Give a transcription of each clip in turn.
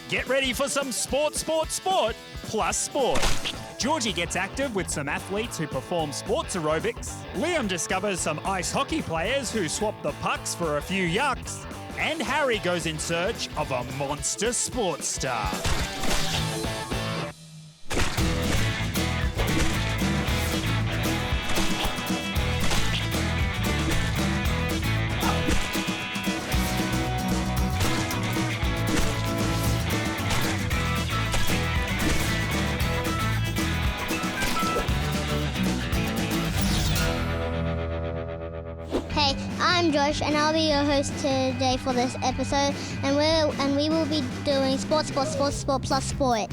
Get ready for some sport plus sport. Georgie gets active with some athletes who perform sports aerobics. Liam discovers some ice hockey players who swap the pucks for a few yucks. And Harry goes in search of a monster sports star. Hey, I'm Josh, and I'll be your host today for this episode. And we will be doing sport plus sport.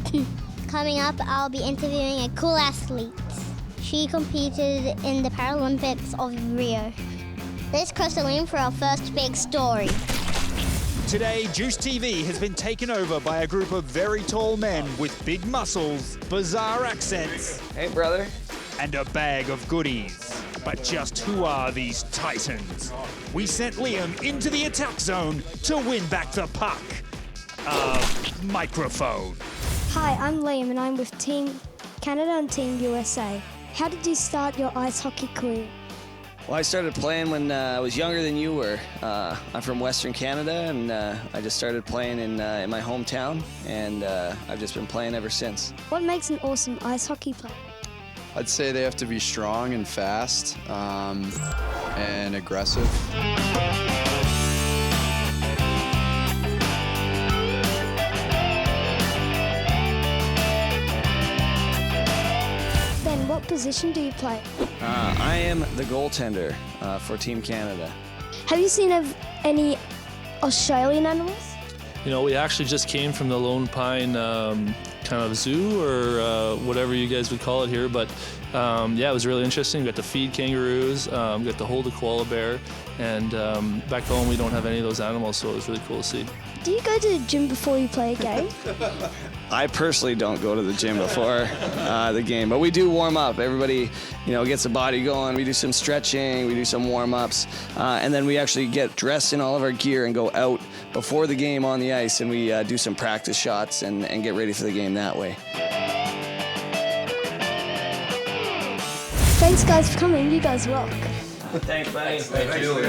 Coming up, I'll be interviewing a cool athlete. She competed in the Paralympics of Rio. Let's cross the line for our first big story. Today, Juice TV has been taken over by a group of very tall men with big muscles, bizarre accents, Hey, brother. and a bag of goodies. But just who are these titans? We sent Liam into the attack zone to win back the puck. Microphone. Hi, I'm Liam and I'm with Team Canada and Team USA. How did you start your ice hockey career? Well, I started playing when I was younger than you were. I'm from Western Canada, and I just started playing in my hometown, and I've just been playing ever since. What makes an awesome ice hockey player? I'd say they have to be strong and fast and aggressive. Ben, what position do you play? I am the goaltender for Team Canada. Have you seen any Australian animals? You know, we actually just came from the Lone Pine kind of zoo or whatever you guys would call it here, but yeah, it was really interesting. We got to feed kangaroos, got to hold a koala bear, and back home we don't have any of those animals, so it was really cool to see. Do you go to the gym before you play a game? I personally don't go to the gym before the game, but we do warm up. Everybody, gets the body going. We do some stretching, we do some warm-ups, and then we actually get dressed in all of our gear and go out before the game on the ice, and we do some practice shots and get ready for the game that way. Thanks guys for coming, you guys rock. Thanks, buddy. Thank you.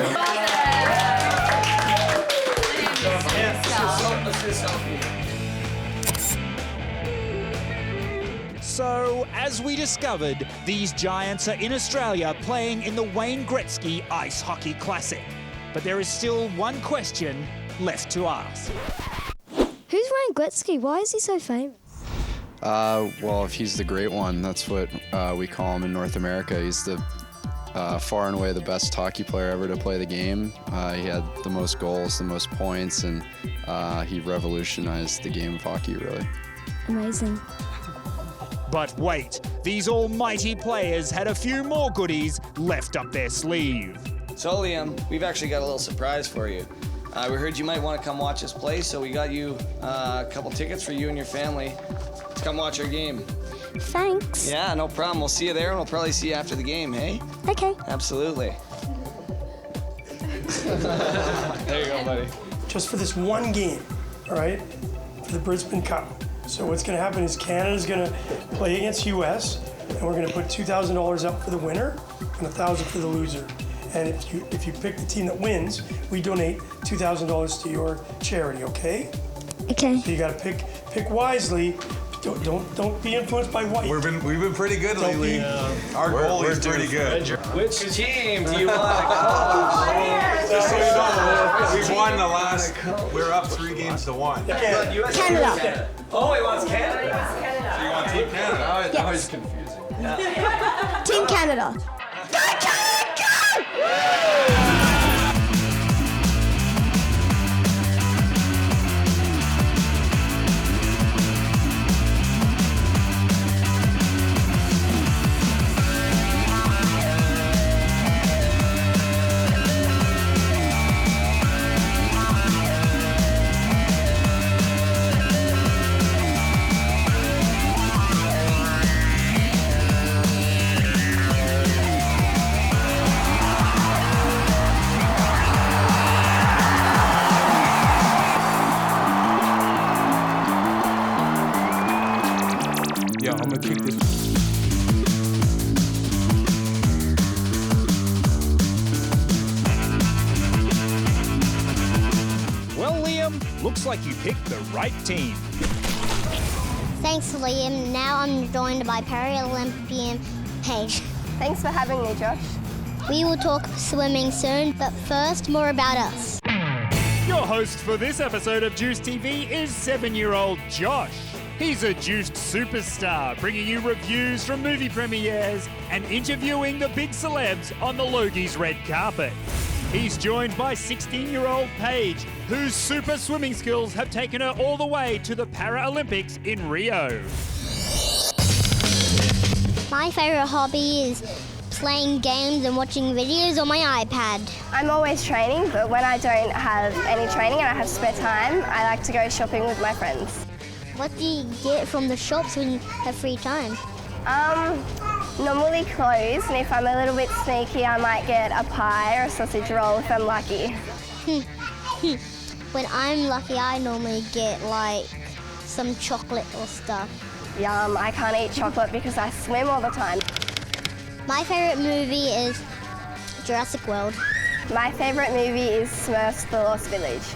So, as we discovered, these giants are in Australia playing in the Wayne Gretzky Ice Hockey Classic. But there is still one question left to ask. Who's Wayne Gretzky? Why is he so famous? Well, if he's the great one, that's what we call him in North America. He's the far and away the best hockey player ever to play the game. He had the most goals, the most points, and he revolutionized the game of hockey, really. Amazing. But wait, these almighty players had a few more goodies left up their sleeve. So, Liam, we've actually got a little surprise for you. We heard you might want to come watch us play, so we got you a couple tickets for you and your family to come watch our game. Thanks. Yeah, no problem. We'll see you there, and we'll probably see you after the game, hey? Okay. Absolutely. There you go, buddy. Just for this one game, all right, for the Brisbane Cup. So what's going to happen is Canada's going to play against US, and we're going to put $2,000 up for the winner and $1,000 for the loser. And if you pick the team that wins, we donate $2,000 to your charity. Okay? Okay. So you got to pick wisely. Don't be influenced by white. We've been pretty good lately. Our goalie's pretty good. Which team do you want to coach? Just so you know, we've won the last. We're up 3-1. Canada. Oh, he wants Canada. So you want Team Canada? That was confusing. Team Canada. I'm gonna kick this. Well, Liam, looks like you picked the right team. Thanks, Liam. Now I'm joined by Paralympian Paige. Thanks for having me, Josh. We will talk swimming soon, but first, more about us. Your host for this episode of Juice TV is 7-year-old Josh. He's a juiced superstar, bringing you reviews from movie premieres and interviewing the big celebs on the Logie's red carpet. He's joined by 16-year-old Paige, whose super swimming skills have taken her all the way to the Paralympics in Rio. My favourite hobby is playing games and watching videos on my iPad. I'm always training, but when I don't have any training and I have spare time, I like to go shopping with my friends. What do you get from the shops when you have free time? Normally clothes, and if I'm a little bit sneaky, I might get a pie or a sausage roll if I'm lucky. When I'm lucky, I normally get like some chocolate or stuff. Yum, I can't eat chocolate because I swim all the time. My favourite movie is Jurassic World. My favourite movie is Smurfs: The Lost Village.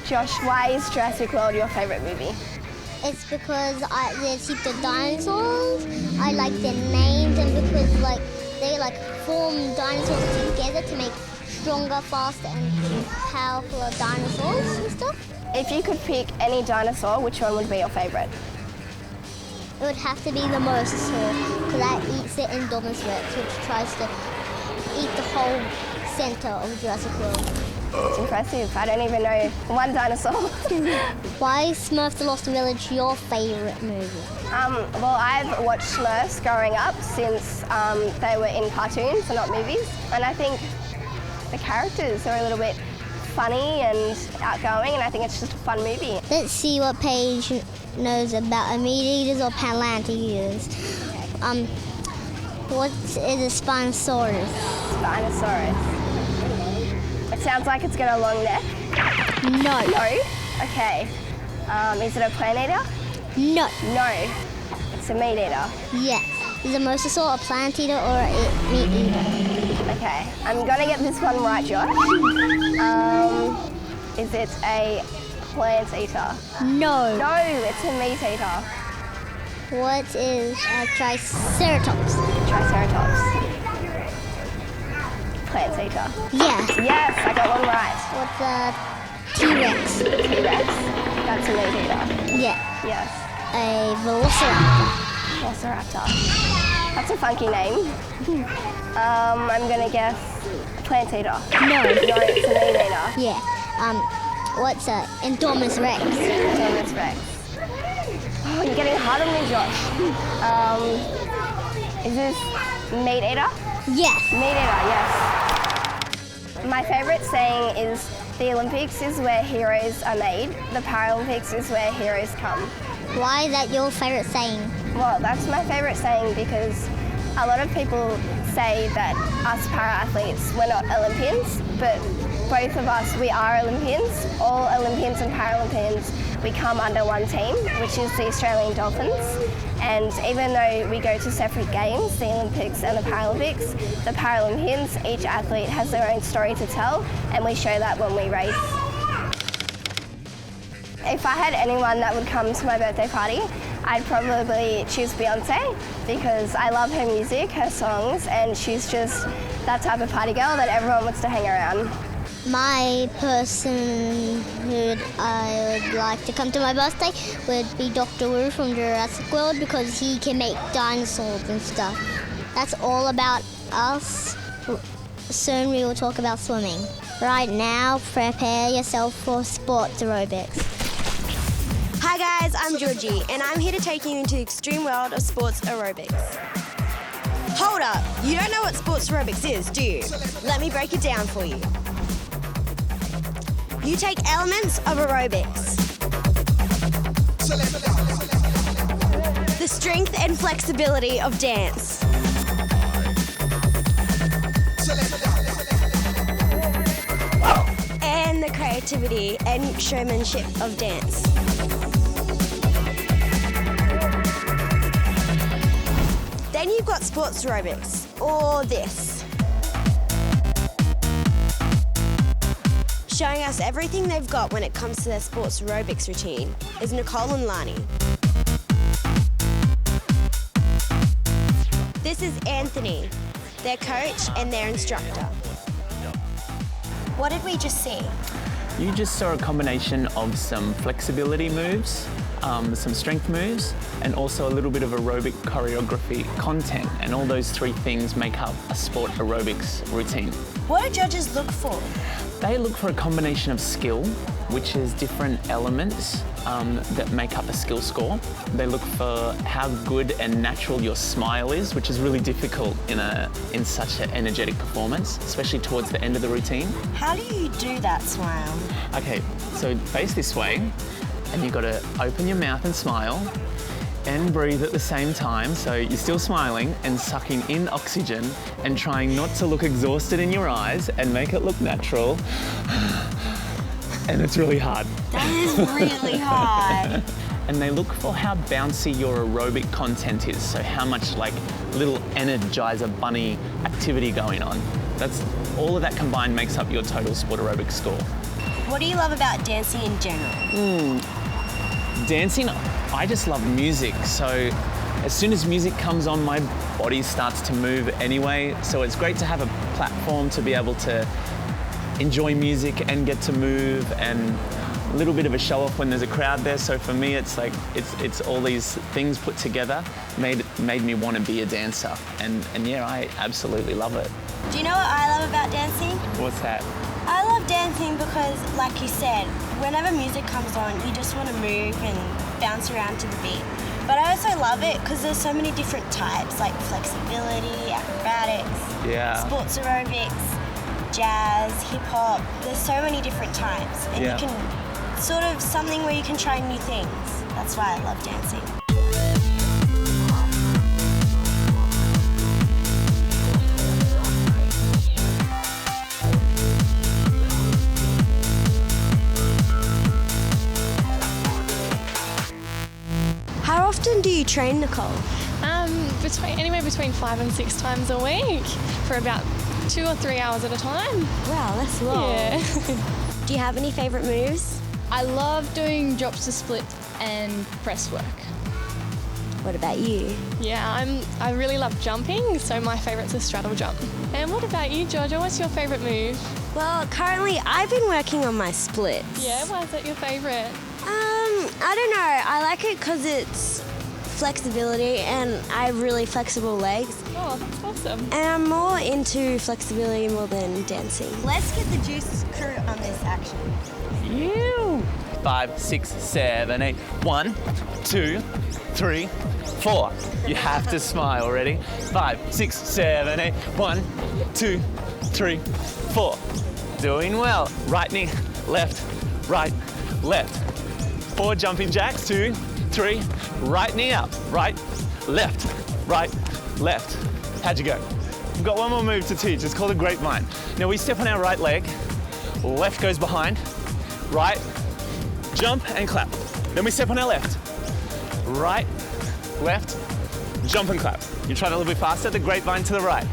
Josh, why is Jurassic World your favourite movie? It's because there's heaps of dinosaurs. I like their names, and because they form dinosaurs together to make stronger, faster, and powerful dinosaurs and stuff. If you could pick any dinosaur, which one would be your favourite? It would have to be the mosasaur, because that eats the Indominus Rex, which tries to eat the whole centre of Jurassic World. It's impressive. I don't even know one dinosaur. Why is Smurfs: The Lost Village your favourite movie? Well, I've watched Smurfs growing up since they were in cartoons and not movies, and I think the characters are a little bit funny and outgoing, and I think it's just a fun movie. Let's see what Paige knows about meat eaters or plant eaters. What is a Spinosaurus? Spinosaurus. It sounds like it's got a long neck. No. No? Okay. Is it a plant eater? No. No. It's a meat eater. Yes. Is a mosasaur a plant eater or a meat eater? Okay. I'm gonna get this one right, Josh. Is it a plant eater? No. No, it's a meat eater. What is a triceratops? Triceratops. Plant eater. Yes. Yes, I got one right. What's a T-Rex? T-Rex. That's a meat eater. Yeah. Yes. A velociraptor. Velociraptor. That's a funky name. I'm gonna guess plant eater. No. No, it's a meat eater. Yeah. What's a Indominus Rex? Indominus Rex. Oh, you're getting hard on me, Josh. Is this meat eater? Yes. Meat eater, yes. My favourite saying is, the Olympics is where heroes are made, the Paralympics is where heroes come. Why is that your favourite saying? Well, that's my favourite saying because a lot of people say that us para-athletes, we're not Olympians, but both of us, we are Olympians. All Olympians and Paralympians, we come under one team, which is the Australian Dolphins. And even though we go to separate games, the Olympics and the Paralympics, the Paralympians, each athlete has their own story to tell, and we show that when we race. If I had anyone that would come to my birthday party, I'd probably choose Beyonce because I love her music, her songs, and she's just that type of party girl that everyone wants to hang around. My person who I would like to come to my birthday would be Dr. Wu from Jurassic World because he can make dinosaurs and stuff. That's all about us. Soon we will talk about swimming. Right now, prepare yourself for sports aerobics. Hi guys, I'm Georgie and I'm here to take you into the extreme world of sports aerobics. Hold up, you don't know what sports aerobics is, do you? Let me break it down for you. You take elements of aerobics. The strength and flexibility of dance. And the creativity and showmanship of dance. Then you've got sports aerobics, or this. Showing us everything they've got when it comes to their sports aerobics routine is Nicole and Lani. This is Anthony, their coach and their instructor. What did we just see? You just saw a combination of some flexibility moves, some strength moves, and also a little bit of aerobic choreography content. And all those three things make up a sport aerobics routine. What do judges look for? They look for a combination of skill, which is different elements that make up a skill score. They look for how good and natural your smile is, which is really difficult in such an energetic performance, especially towards the end of the routine. How do you do that smile? Okay, so face this way, and you've got to open your mouth and smile, and breathe at the same time, so you're still smiling and sucking in oxygen and trying not to look exhausted in your eyes and make it look natural. And it's really hard. That is really hard. And they look for how bouncy your aerobic content is, so how much like little Energizer bunny activity going on. That's all of that combined makes up your total sport aerobic score. What do you love about dancing in general? Dancing, I just love music, so as soon as music comes on, my body starts to move anyway, so it's great to have a platform to be able to enjoy music and get to move, and a little bit of a show off when there's a crowd there. So for me, it's like it's all these things put together made me want to be a dancer, and yeah, I absolutely love it. Do you know what I love about dancing? What's that? I love dancing because, like you said, whenever music comes on, you just want to move and bounce around to the beat. But I also love it because there's so many different types, like flexibility, acrobatics, sports aerobics, jazz, hip-hop. There's so many different types. And you can sort of something where you can try new things. That's why I love dancing. How often do you train, Nicole? Anywhere between 5 and 6 times a week for about 2 or 3 hours at a time. Wow, that's long. Yeah. Do you have any favourite moves? I love doing drops to split and press work. What about you? Yeah, I really love jumping, so my favourite's a straddle jump. And what about you, Georgia? What's your favourite move? Well, currently I've been working on my splits. Yeah, why is that your favourite? I don't know. I like it because it's flexibility and I have really flexible legs. Oh, that's awesome. And I'm more into flexibility more than dancing. Let's get the Juice crew on this action. You. 5, 6, 7, 8. 1, 2, 3, 4. You have to smile. Ready? 5, 6, 7, 8. 1, 2, 3, 4. Doing well. Right knee, left, right, left. 4 jumping jacks. 2, 3. Right knee up. Right, left, right, left. How'd you go? We've got one more move to teach. It's called a grapevine. Now we step on our right leg. Left goes behind. Right, jump and clap. Then we step on our left. Right, left, jump and clap. You try it a little bit faster. The grapevine to the right.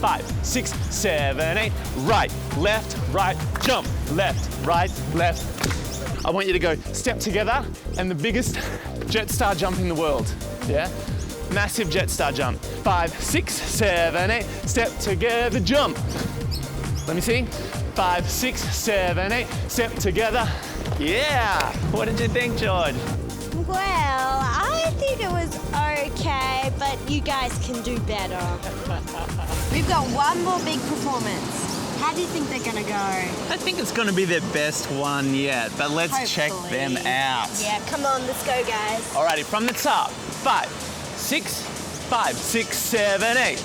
5, 6, 7, 8. Right, right, jump. Left, right, left. I want you to go step together and the biggest jet star jump in the world. Yeah? Massive jet star jump. 5, 6, 7, 8. Step together, jump. Let me see. 5, 6, 7, 8. Step together. Yeah. What did you think, George? Well, I think it was okay, but you guys can do better. We've got one more big performance. How do you think they're gonna go? I think it's gonna be their best one yet, but let's check them out. Yeah, come on, let's go, guys. Alrighty, from the top. 5, 6, 7, 8.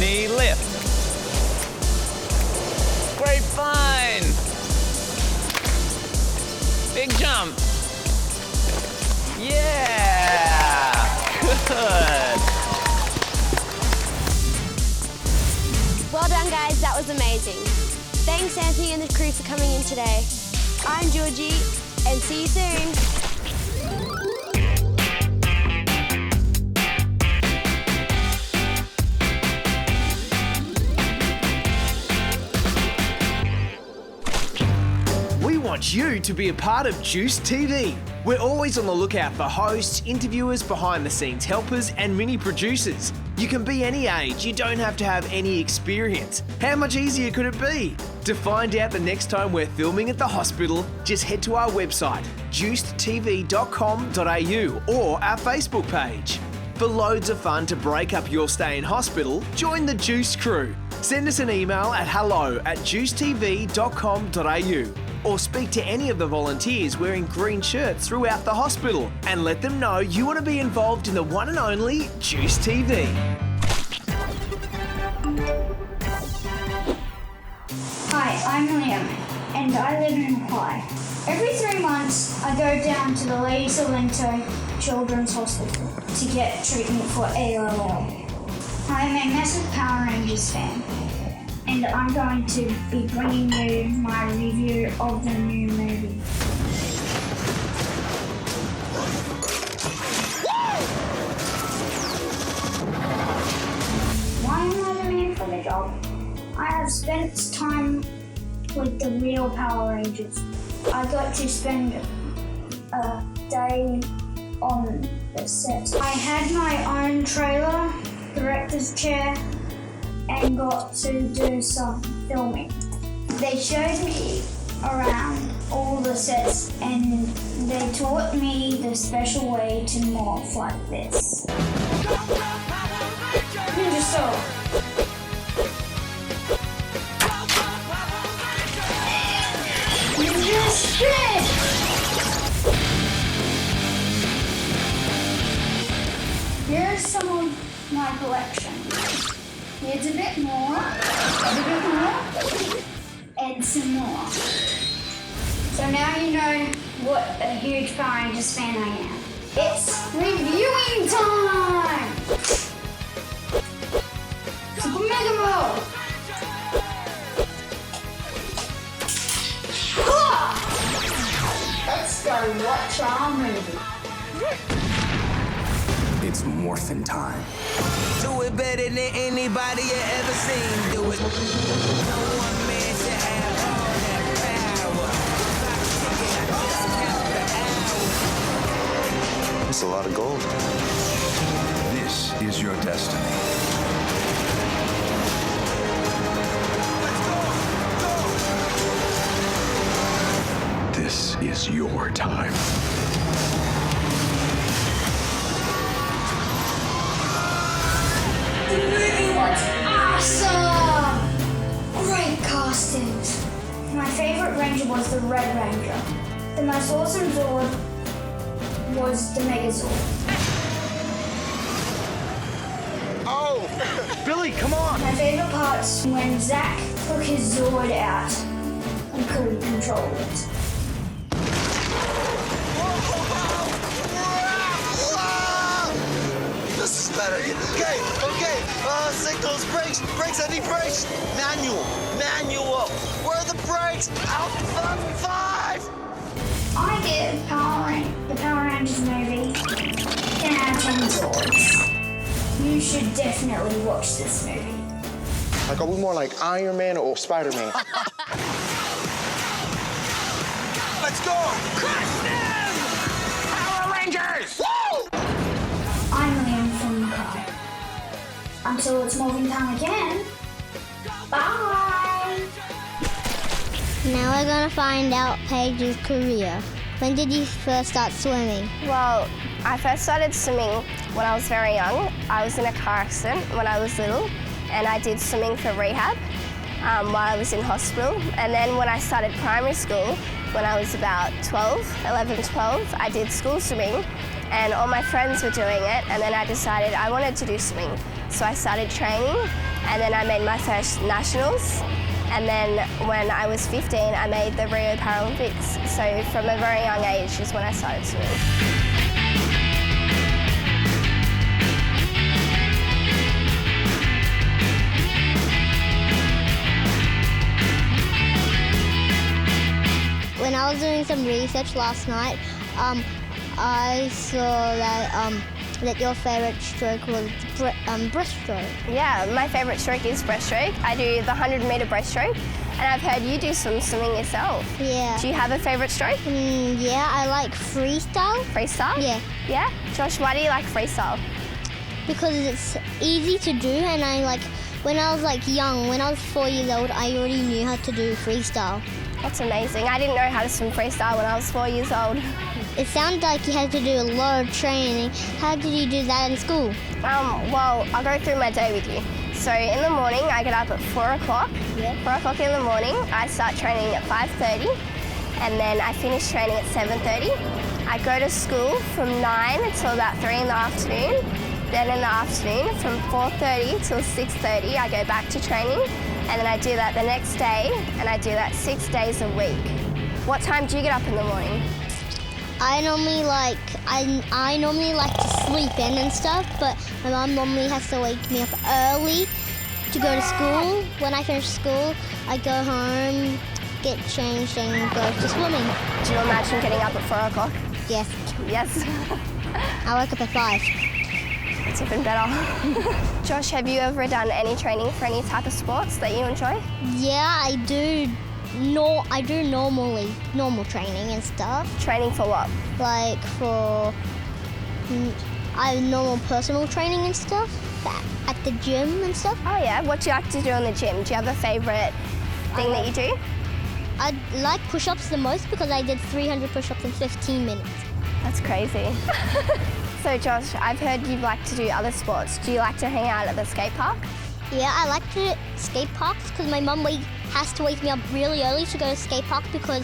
Knee lift. Grapevine. Big jump. Yeah. Good. Well done, guys. That was amazing. Thanks, Anthony and the crew, for coming in today. I'm Georgie, and see you soon. want you to be a part of Juice TV. We're always on the lookout for hosts, interviewers, behind-the-scenes helpers, and mini producers. You can be any age, you don't have to have any experience. How much easier could it be? To find out the next time we're filming at the hospital, just head to our website, juicedtv.com.au, or our Facebook page. For loads of fun to break up your stay in hospital, join the Juice crew. Send us an email at hello@juicetv.com.au or speak to any of the volunteers wearing green shirts throughout the hospital and let them know you want to be involved in the one and only Juice TV. Hi, I'm Liam and I live in Hawaii. Every 3 months I go down to the Lady Salento Children's Hospital to get treatment for ALL. I'm a massive Power Rangers fan, and I'm going to be bringing you my review of the new movie. Why am I the man for the job? I have spent time with the real Power Rangers. I got to spend a day on the set. I had my own trailer, director's chair, and got to do some filming. They showed me around all the sets and they taught me the special way to morph like this. Ninja Soul. Ninja Spin! Here's some of my collection. Here's a bit more, and some more. So now you know what a huge Power Rangers fan I am. It's reviewing time! Super Mega Mode! Let's go watch our movie. It's morphin' time. Do it better than anybody you ever seen. Do it. No one man should have all that power. It's a lot of gold. This is your destiny. This is your time. The movie was awesome! Great costumes. My favorite Ranger was the Red Ranger. The most awesome Zord was the Megazord. Oh! Billy, come on! My favorite part's when Zack took his Zord out and couldn't control it. This is better. Okay. Signals, brakes. I need brakes. Manual. Where are the brakes? Out the fucking 5. I give the Power Rangers movie 10 out of 10 Zords. You should definitely watch this movie. Like, are we more like Iron Man or Spider-Man? Let's go! Crush them! Power Rangers! Woo! I'm Liam from Mackay. Until it's morphing time again, bye! Now we're going to find out Paige's career. When did you first start swimming? Well, I first started swimming when I was very young. I was in a car accident when I was little, and I did swimming for rehab while I was in hospital. And then when I started primary school, when I was about 11, 12, I did school swimming, and all my friends were doing it, and then I decided I wanted to do swimming. So I started training, and then I made my first nationals. And then when I was 15, I made the Rio Paralympics. So from a very young age is when I started swimming. When I was doing some research last night, I saw that your favorite stroke was breaststroke. Yeah, my favorite stroke is breaststroke. I do the 100-meter breaststroke, And I've heard you do some swimming yourself. Yeah. Do you have a favourite stroke? Yeah, I like freestyle. Freestyle? Yeah. Yeah? Josh, why do you like freestyle? Because it's easy to do, and when I was young, when I was 4 years old, I already knew how to do freestyle. That's amazing. I didn't know how to swim freestyle when I was 4 years old. It sounded like you had to do a lot of training. How did you do that in school? Well, I'll go through my day with you. So in the morning, I get up at 4 o'clock. Yeah. 4 o'clock in the morning, I start training at 5:30, and then I finish training at 7:30. I go to school from 9 until about 3 in the afternoon. Then in the afternoon, from 4:30 till 6:30, I go back to training, and then I do that the next day, and I do that 6 days a week. What time do you get up in the morning? I normally like to sleep in and stuff, but my mom normally has to wake me up early to go to school. When I finish school, I go home, get changed, and go to swimming. Do you imagine getting up at 4 o'clock? Yes. Yes. I wake up at 5. It's even better. Josh, have you ever done any training for any type of sports that you enjoy? Yeah, I do. I do normal training and stuff. Training for what? Like for normal personal training and stuff at the gym and stuff. Oh yeah, what do you like to do in the gym? Do you have a favourite thing that you do? I like push-ups the most because I did 300 push-ups in 15 minutes. That's crazy. So Josh, I've heard you like to do other sports. Do you like to hang out at the skate park? Yeah, I like to skate parks because my mum has to wake me up really early to go to skate park, because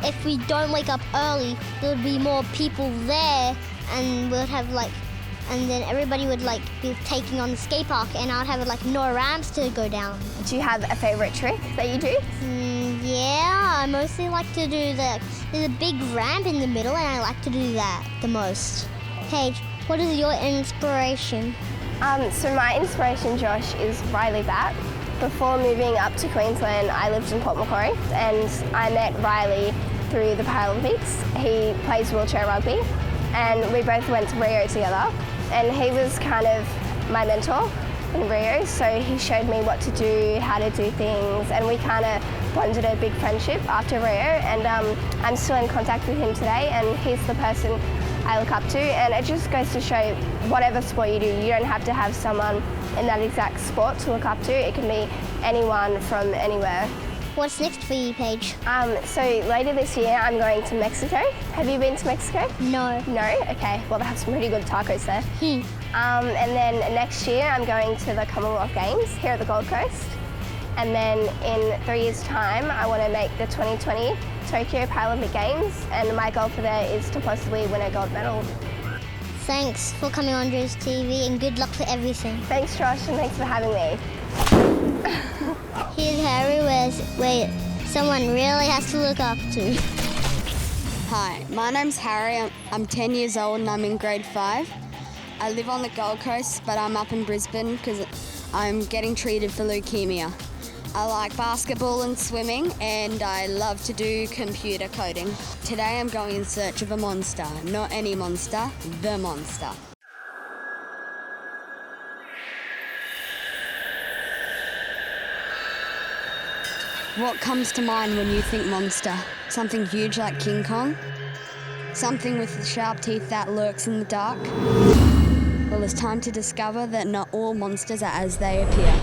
if we don't wake up early, there would be more people there, and and then everybody would be taking on the skate park, and I'd have no ramps to go down. Do you have a favourite trick that you do? Yeah, I mostly like to do there's a big ramp in the middle, and I like to do that the most. Paige, what is your inspiration? So my inspiration, Josh, is Riley Batt. Before moving up to Queensland, I lived in Port Macquarie, and I met Riley through the Paralympics. He plays wheelchair rugby, and we both went to Rio together, and he was kind of my mentor in Rio, so he showed me what to do, how to do things, and we kind of bonded a big friendship after Rio, and I'm still in contact with him today, and he's the person I look up to, and it just goes to show whatever sport you do, you don't have to have someone in that exact sport to look up to. It can be anyone from anywhere. What's next for you, Paige? So later this year, I'm going to Mexico. Have you been to Mexico? No. No? Okay, well they have some pretty good tacos there. And then next year, I'm going to the Commonwealth Games here at the Gold Coast. And then in 3 years' time, I want to make the 2020 Tokyo Paralympic Games, and my goal for there is to possibly win a gold medal. Thanks for coming on Drew's TV, and good luck for everything. Thanks, Josh, and thanks for having me. Here's Harry, where someone really has to look up to. Hi, my name's Harry. I'm 10 years old and I'm in grade 5. I live on the Gold Coast, but I'm up in Brisbane because I'm getting treated for leukemia. I like basketball and swimming, and I love to do computer coding. Today I'm going in search of a monster. Not any monster, the monster. What comes to mind when you think monster? Something huge like King Kong? Something with the sharp teeth that lurks in the dark? Well, it's time to discover that not all monsters are as they appear.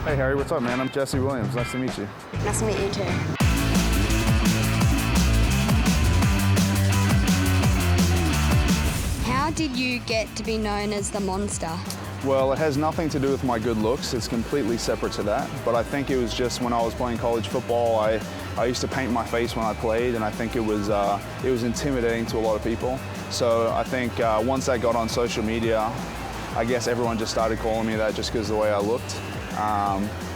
Hey Harry, what's up, man? I'm Jesse Williams. Nice to meet you. Nice to meet you too. How did you get to be known as the monster? Well, it has nothing to do with my good looks. It's completely separate to that. But I think it was just when I was playing college football, I used to paint my face when I played, and I think it was intimidating to a lot of people. So I think once that got on social media, I guess everyone just started calling me that just because of the way I looked.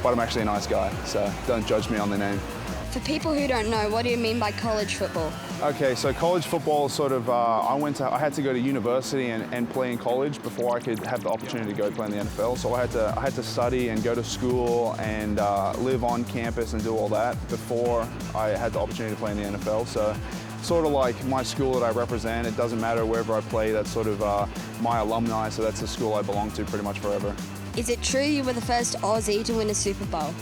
But I'm actually a nice guy, so don't judge me on the name. For people who don't know, what do you mean by college football? Okay, so college football is sort of, I had to go to university and play in college before I could have the opportunity to go play in the NFL. So I had to study and go to school and live on campus and do all that before I had the opportunity to play in the NFL. So sort of like my school that I represent, it doesn't matter wherever I play, that's sort of my alumni, so that's the school I belong to pretty much forever. Is it true you were the first Aussie to win a Super Bowl?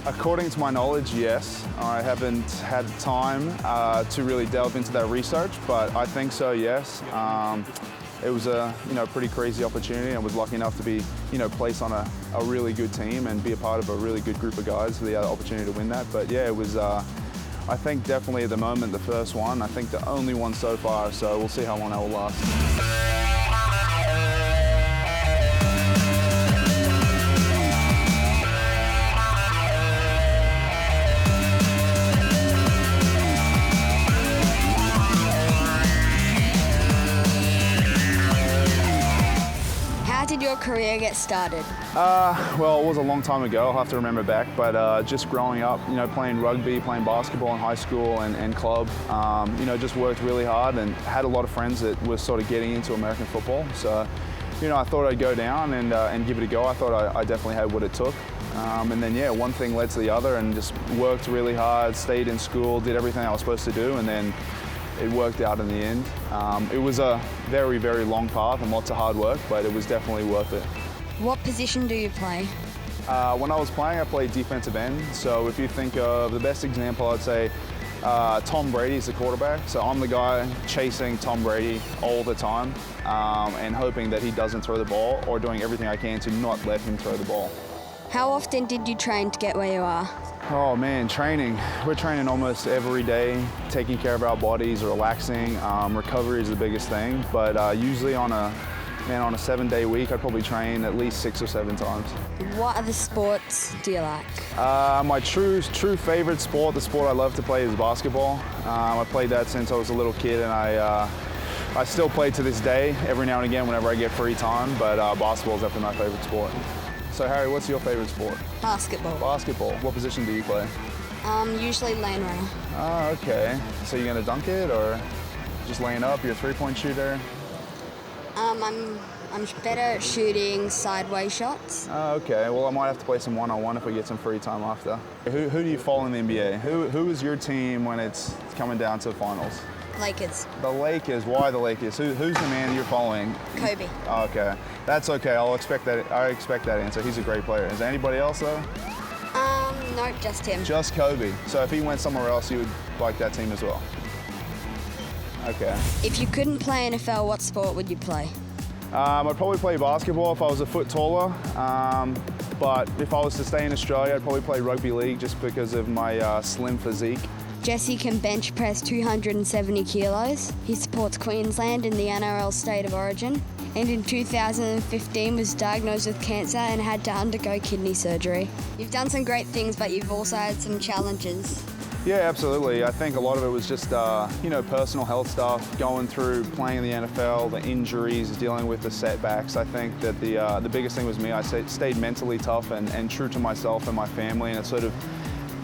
According to my knowledge, yes. I haven't had time to really delve into that research, but I think so, yes. It was a pretty crazy opportunity. I was lucky enough to be placed on a really good team and be a part of a really good group of guys for the opportunity to win that. But yeah, it was I think definitely at the moment the first one. I think the only one so far, so we'll see how long that will last. How did your career get started? Well, it was a long time ago, I'll have to remember back, but just growing up, playing rugby, playing basketball in high school and club, just worked really hard and had a lot of friends that were sort of getting into American football. So, I thought I'd go down and give it a go. I thought I definitely had what it took. And then, yeah, one thing led to the other and just worked really hard, stayed in school, did everything I was supposed to do, and then it worked out in the end. It was a very, very long path and lots of hard work, but it was definitely worth it. What position do you play? When I was playing, I played defensive end. So if you think of the best example, I'd say Tom Brady is the quarterback. So I'm the guy chasing Tom Brady all the time and hoping that he doesn't throw the ball, or doing everything I can to not let him throw the ball. How often did you train to get where you are? Oh man, training. We're training almost every day, taking care of our bodies, relaxing. Recovery is the biggest thing, but usually on a 7-day week, I'd probably train at least 6 or 7 times. What other sports do you like? My true favorite sport, the sport I love to play, is basketball. I played that since I was a little kid, and I still play to this day, every now and again whenever I get free time, but basketball is definitely my favorite sport. So Harry, what's your favorite sport? Basketball. Basketball. What position do you play? Usually lane runner. Oh, okay. So you're gonna dunk it, or just laying up? You're a 3-point shooter? I'm better at shooting sideways shots. Oh, okay. Well, I might have to play some one-on-one if we get some free time after. Who do you follow in the NBA? Who is your team when it's coming down to the finals? Lakers. The Lakers. Why the Lakers? Who's the man you're following? Kobe. Oh, okay. That's okay. I expect that answer. He's a great player. Is there anybody else though? No, just him. Just Kobe. So if he went somewhere else, you would like that team as well? Okay. If you couldn't play NFL, what sport would you play? I'd probably play basketball if I was a foot taller. But if I was to stay in Australia, I'd probably play rugby league just because of my slim physique. Jesse can bench press 270 kilos. He supports Queensland in the NRL State of Origin, and in 2015 was diagnosed with cancer and had to undergo kidney surgery. You've done some great things, but you've also had some challenges. Yeah, absolutely. I think a lot of it was just, personal health stuff, going through playing in the NFL, the injuries, dealing with the setbacks. I think that the biggest thing was me. I stayed mentally tough and true to myself and my family, and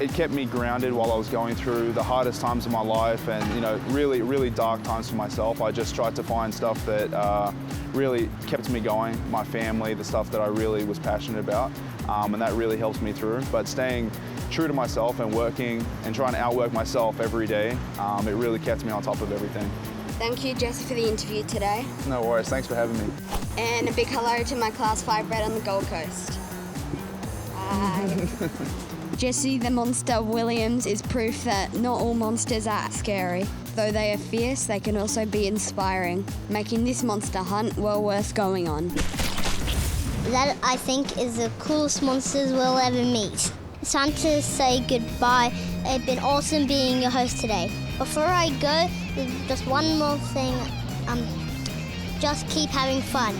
it kept me grounded while I was going through the hardest times of my life and, really, really dark times for myself. I just tried to find stuff that really kept me going, my family, the stuff that I really was passionate about, and that really helps me through. But staying true to myself and working and trying to outwork myself every day, it really kept me on top of everything. Thank you, Jesse, for the interview today. No worries. Thanks for having me. And a big hello to my Class 5 bred on the Gold Coast. Bye. Jesse the Monster Williams is proof that not all monsters are scary. Though they are fierce, they can also be inspiring, making this monster hunt well worth going on. That, I think, is the coolest monsters we'll ever meet. It's time to say goodbye. It's been awesome being your host today. Before I go, just one more thing. Just keep having fun.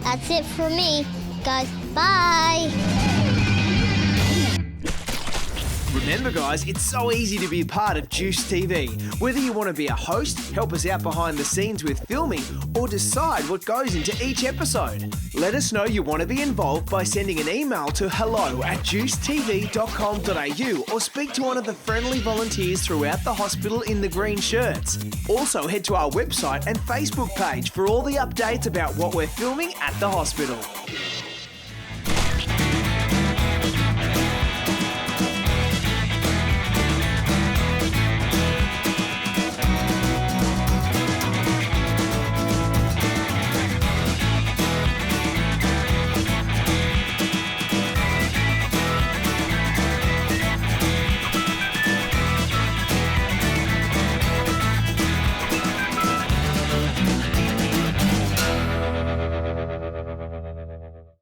That's it for me, guys. Bye! Remember guys, it's so easy to be a part of Juice TV. Whether you want to be a host, help us out behind the scenes with filming, or decide what goes into each episode. Let us know you want to be involved by sending an email to hello@juicetv.com.au or speak to one of the friendly volunteers throughout the hospital in the green shirts. Also head to our website and Facebook page for all the updates about what we're filming at the hospital.